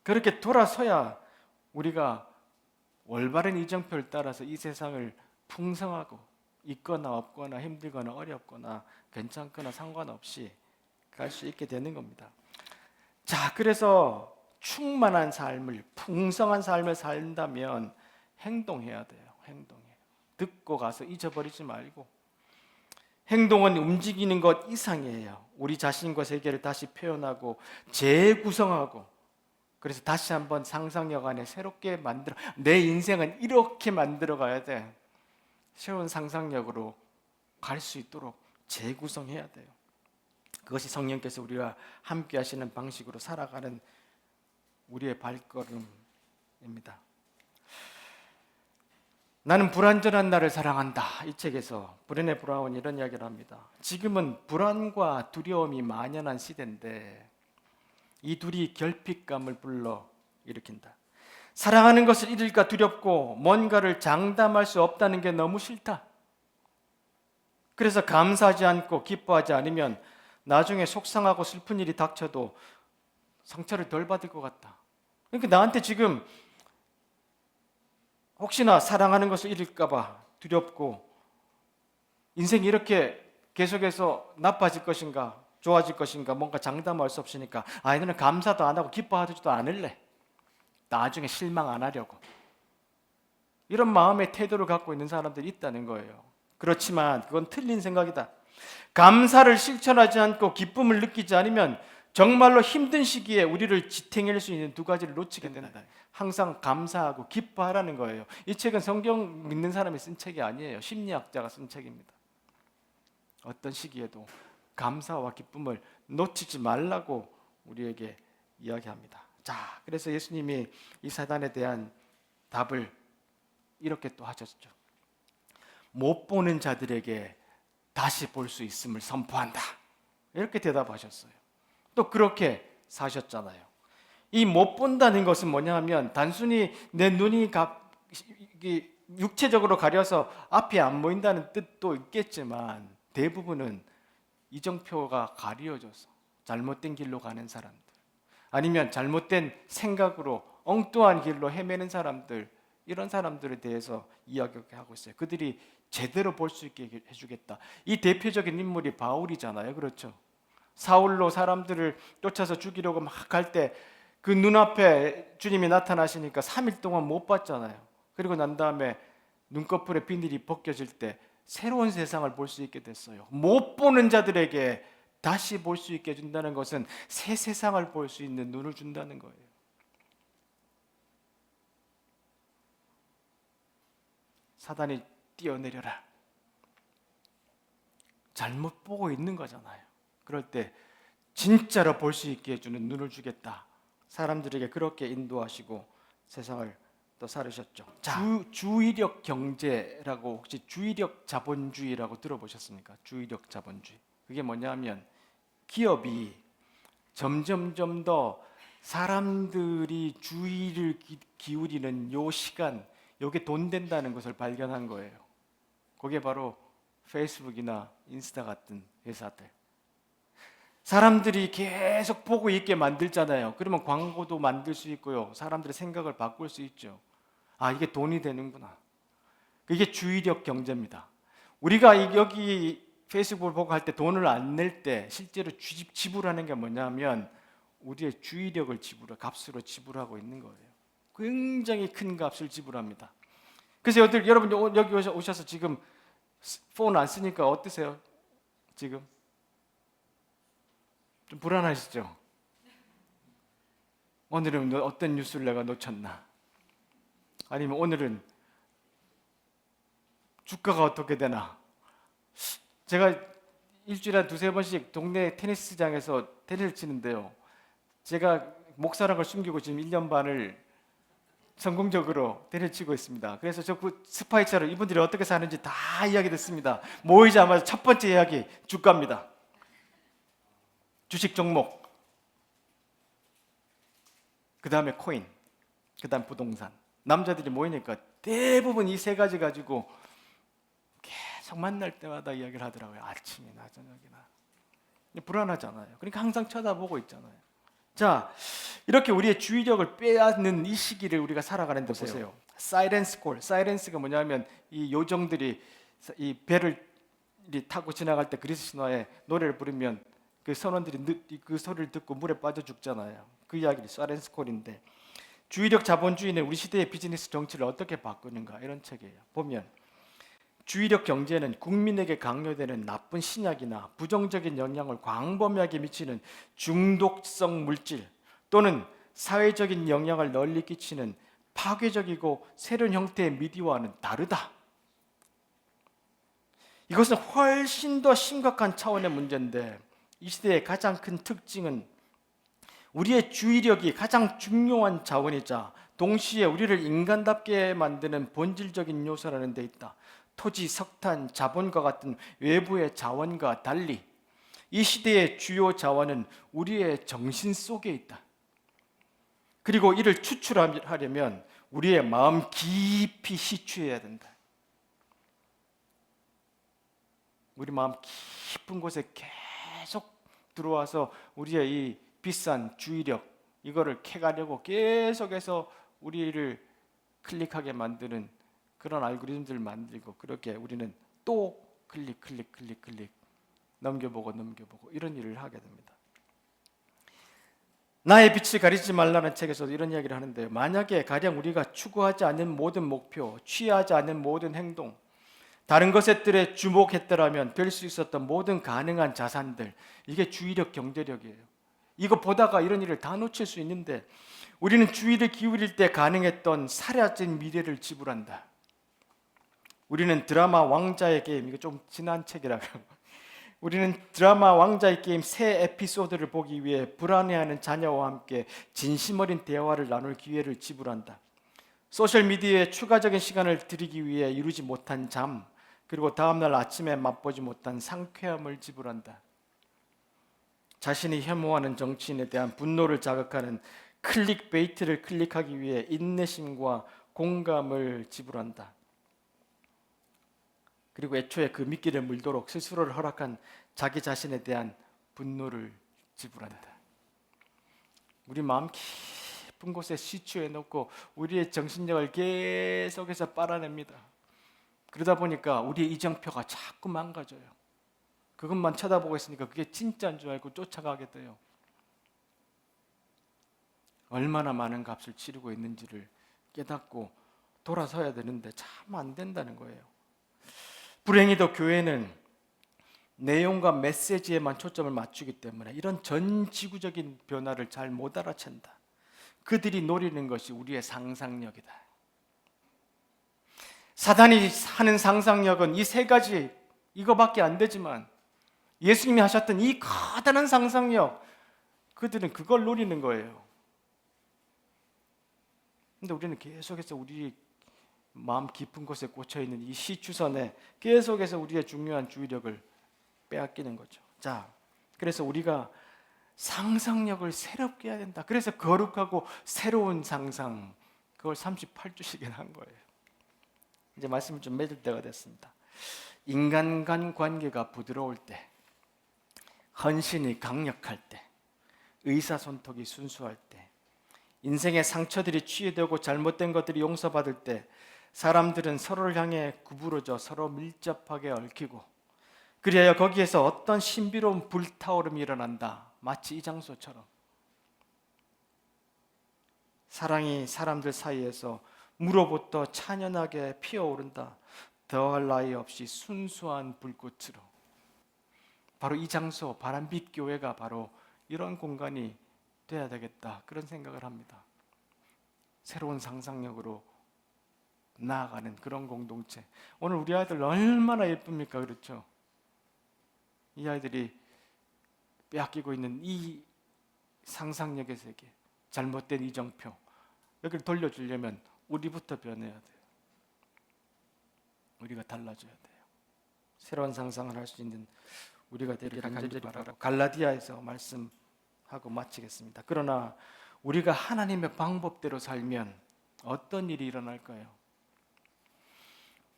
그렇게 돌아서야 우리가 올바른 이정표를 따라서 이 세상을 풍성하고 있거나 없거나 힘들거나 어렵거나 괜찮거나 상관없이 갈 수 있게 되는 겁니다. 자, 그래서 충만한 삶을, 풍성한 삶을 산다면 행동해야 돼요. 행동해요. 듣고 가서 잊어버리지 말고. 행동은 움직이는 것 이상이에요. 우리 자신과 세계를 다시 표현하고 재구성하고, 그래서 다시 한번 상상력 안에 새롭게 만들어, 내 인생은 이렇게 만들어 가야 돼. 새로운 상상력으로 갈 수 있도록 재구성해야 돼요. 그것이 성령께서 우리와 함께 하시는 방식으로 살아가는 우리의 발걸음입니다. 나는 불완전한 나를 사랑한다. 이 책에서 브레네 브라운이 이런 이야기를 합니다. 지금은 불안과 두려움이 만연한 시대인데 이 둘이 결핍감을 불러 일으킨다. 사랑하는 것을 잃을까 두렵고 뭔가를 장담할 수 없다는 게 너무 싫다. 그래서 감사하지 않고 기뻐하지 않으면 나중에 속상하고 슬픈 일이 닥쳐도 상처를 덜 받을 것 같다. 그러니까 나한테 지금 혹시나 사랑하는 것을 잃을까 봐 두렵고, 인생이 이렇게 계속해서 나빠질 것인가 좋아질 것인가 뭔가 장담할 수 없으니까 너는 감사도 안 하고 기뻐하지도 않을래. 나중에 실망 안 하려고. 이런 마음의 태도를 갖고 있는 사람들이 있다는 거예요. 그렇지만 그건 틀린 생각이다. 감사를 실천하지 않고 기쁨을 느끼지 않으면 정말로 힘든 시기에 우리를 지탱할 수 있는 두 가지를 놓치게 된다. 항상 감사하고 기뻐하라는 거예요. 이 책은 성경 믿는 사람이 쓴 책이 아니에요. 심리학자가 쓴 책입니다. 어떤 시기에도 감사와 기쁨을 놓치지 말라고 우리에게 이야기합니다. 자, 그래서 예수님이 이 사단에 대한 답을 이렇게 또 하셨죠. 못 보는 자들에게 다시 볼 수 있음을 선포한다. 이렇게 대답하셨어요. 또 그렇게 사셨잖아요. 이 못 본다는 것은 뭐냐 하면 단순히 내 눈이 육체적으로 가려서 앞이 안 보인다는 뜻도 있겠지만, 대부분은 이정표가 가려져서 잘못된 길로 가는 사람들, 아니면 잘못된 생각으로 엉뚱한 길로 헤매는 사람들, 이런 사람들에 대해서 이야기하고 있어요. 그들이 제대로 볼 수 있게 해주겠다. 이 대표적인 인물이 바울이잖아요. 그렇죠? 사울로 사람들을 쫓아서 죽이려고 막 갈 때 그 눈앞에 주님이 나타나시니까 3일 동안 못 봤잖아요. 그리고 난 다음에 눈꺼풀에 비늘이 벗겨질 때 새로운 세상을 볼 수 있게 됐어요. 못 보는 자들에게 다시 볼 수 있게 해준다는 것은 새 세상을 볼 수 있는 눈을 준다는 거예요. 사단이 뛰어내려라. 잘못 보고 있는 거잖아요. 그럴 때 진짜로 볼 수 있게 해주는 눈을 주겠다. 사람들에게 그렇게 인도하시고 세상을 또 살으셨죠. 주의력 경제라고, 혹시 주의력 자본주의라고 들어보셨습니까? 주의력 자본주의. 그게 뭐냐면 기업이 점점점 더 사람들이 주의를 기울이는 요 시간, 요게 돈 된다는 것을 발견한 거예요. 그게 바로 페이스북이나 인스타 같은 회사들. 사람들이 계속 보고 있게 만들잖아요. 그러면 광고도 만들 수 있고요. 사람들의 생각을 바꿀 수 있죠. 이게 돈이 되는구나. 이게 주의력 경제입니다. 우리가 여기 페이스북을 보고 할 때 돈을 안 낼 때 실제로 지불하는 게 뭐냐면 우리의 주의력을 값으로 지불하고 있는 거예요. 굉장히 큰 값을 지불합니다. 그래서 여러분 여기 오셔서 지금 폰 안 쓰니까 어떠세요? 지금 좀 불안하시죠? 오늘은 어떤 뉴스를 내가 놓쳤나? 아니면 오늘은 주가가 어떻게 되나? 제가 일주일에 두세 번씩 동네 테니스장에서 테니스를 치는데요. 제가 목사라는 걸 숨기고 지금 1년 반을 성공적으로 테니스 치고 있습니다. 그래서 저 스파이처럼 이분들이 어떻게 사는지 다 이야기 듣습니다. 모이자마자 첫 번째 이야기 주가입니다. 주식 종목, 그 다음에 코인, 그 다음 부동산. 남자들이 모이니까 대부분 이 세 가지 가지고 계속 만날 때마다 이야기를 하더라고요. 아침이나 저녁이나. 불안하잖아요. 그러니까 항상 쳐다보고 있잖아요. 자, 이렇게 우리의 주의력을 빼앗는 이 시기를 우리가 살아가는데 보세요. 사이렌스 콜. 사이렌스가 뭐냐면 이 요정들이 이 배를 타고 지나갈 때 그리스 신화에 노래를 부르면 그 선원들이 그 소리를 듣고 물에 빠져 죽잖아요. 그 이야기를 사이렌스 콜인데, 주의력 자본주의는 우리 시대의 비즈니스 정치를 어떻게 바꾸는가, 이런 책이에요. 보면 주의력 경제는 국민에게 강요되는 나쁜 신약이나 부정적인 영향을 광범위하게 미치는 중독성 물질 또는 사회적인 영향을 널리 끼치는 파괴적이고 새로운 형태의 미디어와는 다르다. 이것은 훨씬 더 심각한 차원의 문제인데, 이 시대의 가장 큰 특징은 우리의 주의력이 가장 중요한 자원이자 동시에 우리를 인간답게 만드는 본질적인 요소라는 데 있다. 토지, 석탄, 자본과 같은 외부의 자원과 달리 이 시대의 주요 자원은 우리의 정신 속에 있다. 그리고 이를 추출하려면 우리의 마음 깊이 시추해야 된다. 우리 마음 깊은 곳에 계속 들어와서 우리의 이 비싼 주의력, 이거를 캐가려고 계속해서 우리를 클릭하게 만드는 그런 알고리즘들을 만들고, 그렇게 우리는 또 클릭 넘겨보고 이런 일을 하게 됩니다. 나의 빛을 가리지 말라는 책에서도 이런 이야기를 하는데요. 만약에 가령 우리가 추구하지 않는 모든 목표, 취하지 않는 모든 행동, 다른 것들에 주목했더라면 될 수 있었던 모든 가능한 자산들, 이게 주의력 경제력이에요. 이거 보다가 이런 일을 다 놓칠 수 있는데, 우리는 주의를 기울일 때 가능했던 사라진 미래를 지불한다. 우리는 드라마 왕자의 게임, 이거 좀 지난 책이라고, 우리는 드라마 왕자의 게임 새 에피소드를 보기 위해 불안해하는 자녀와 함께 진심 어린 대화를 나눌 기회를 지불한다. 소셜미디어에 추가적인 시간을 들이기 위해 이루지 못한 잠, 그리고 다음날 아침에 맛보지 못한 상쾌함을 지불한다. 자신이 혐오하는 정치인에 대한 분노를 자극하는 클릭베이트를 클릭하기 위해 인내심과 공감을 지불한다. 그리고 애초에 그 미끼를 물도록 스스로를 허락한 자기 자신에 대한 분노를 지불한다. 우리 마음 깊은 곳에 시추해 놓고 우리의 정신력을 계속해서 빨아냅니다. 그러다 보니까 우리의 이정표가 자꾸 망가져요. 그것만 쳐다보고 있으니까 그게 진짜인 줄 알고 쫓아가게 돼요. 얼마나 많은 값을 치르고 있는지를 깨닫고 돌아서야 되는데 참 안 된다는 거예요. 불행히도 교회는 내용과 메시지에만 초점을 맞추기 때문에 이런 전 지구적인 변화를 잘 못 알아챈다. 그들이 노리는 것이 우리의 상상력이다. 사단이 하는 상상력은 이 세 가지, 이거밖에 안 되지만 예수님이 하셨던 이 커다란 상상력, 그들은 그걸 노리는 거예요. 근데 우리는 계속해서 우리 마음 깊은 곳에 꽂혀있는 이 시추선에 계속해서 우리의 중요한 주의력을 빼앗기는 거죠. 자, 그래서 우리가 상상력을 새롭게 해야 된다. 그래서 거룩하고 새로운 상상, 그걸 38주씩이나 한 거예요. 이제 말씀을 좀 맺을 때가 됐습니다. 인간 간 관계가 부드러울 때, 헌신이 강력할 때, 의사손톱이 순수할 때, 인생의 상처들이 치유되고 잘못된 것들이 용서받을 때, 사람들은 서로를 향해 구부러져 서로 밀접하게 얽히고, 그리하여 거기에서 어떤 신비로운 불타오름이 일어난다. 마치 이 장소처럼 사랑이 사람들 사이에서 물로부터 찬연하게 피어오른다. 더할 나위 없이 순수한 불꽃으로. 바로 이 장소 바람빛 교회가 바로 이런 공간이 돼야 되겠다, 그런 생각을 합니다. 새로운 상상력으로 나아가는 그런 공동체. 오늘 우리 아이들 얼마나 예쁩니까? 그렇죠? 이 아이들이 빼앗기고 있는 이 상상력의 세계, 잘못된 이정표, 여기를 돌려주려면 우리부터 변해야 돼요. 우리가 달라져야 돼요. 새로운 상상을 할 수 있는 우리가 되기를 간절히 바라고 갈라디아에서 말씀하고 마치겠습니다. 그러나 우리가 하나님의 방법대로 살면 어떤 일이 일어날까요?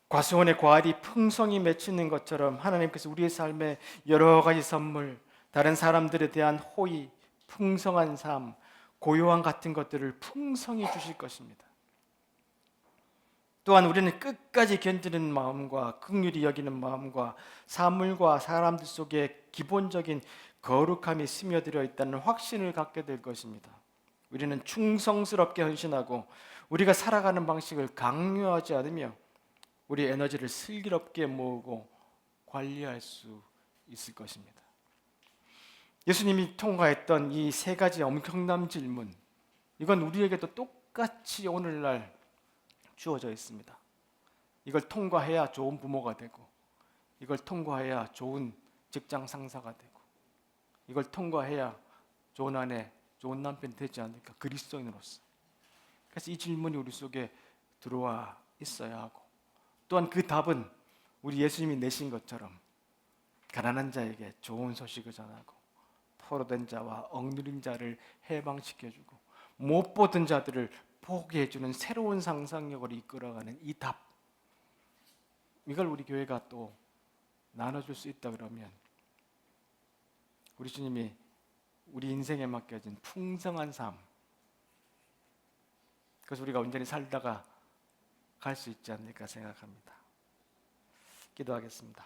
과수원의 과일이 풍성히 맺히는 것처럼 하나님께서 우리의 삶에 여러 가지 선물, 다른 사람들에 대한 호의, 풍성한 삶, 고요함 같은 것들을 풍성히 주실 것입니다. 또한 우리는 끝까지 견디는 마음과 긍휼히 여기는 마음과 사물과 사람들 속에 기본적인 거룩함이 스며들어 있다는 확신을 갖게 될 것입니다. 우리는 충성스럽게 헌신하고 우리가 살아가는 방식을 강요하지 않으며 우리 에너지를 슬기롭게 모으고 관리할 수 있을 것입니다. 예수님이 통과했던 이 세 가지 엄청난 질문, 이건 우리에게도 똑같이 오늘날 주어져 있습니다. 이걸 통과해야 좋은 부모가 되고, 이걸 통과해야 좋은 직장 상사가 되고, 이걸 통과해야 좋은 아내, 좋은 남편이 되지 않을까, 그리스도인으로서. 그래서 이 질문이 우리 속에 들어와 있어야 하고, 또한 그 답은 우리 예수님이 내신 것처럼 가난한 자에게 좋은 소식을 전하고, 포로된 자와 억누린 자를 해방시켜주고, 못 보던 자들을 보게 해주는 새로운 상상력으로 이끌어가는 이 답, 이걸 우리 교회가 또 나눠줄 수 있다 그러면 우리 주님이 우리 인생에 맡겨진 풍성한 삶, 그래서 우리가 온전히 살다가 갈 수 있지 않을까 생각합니다. 기도하겠습니다.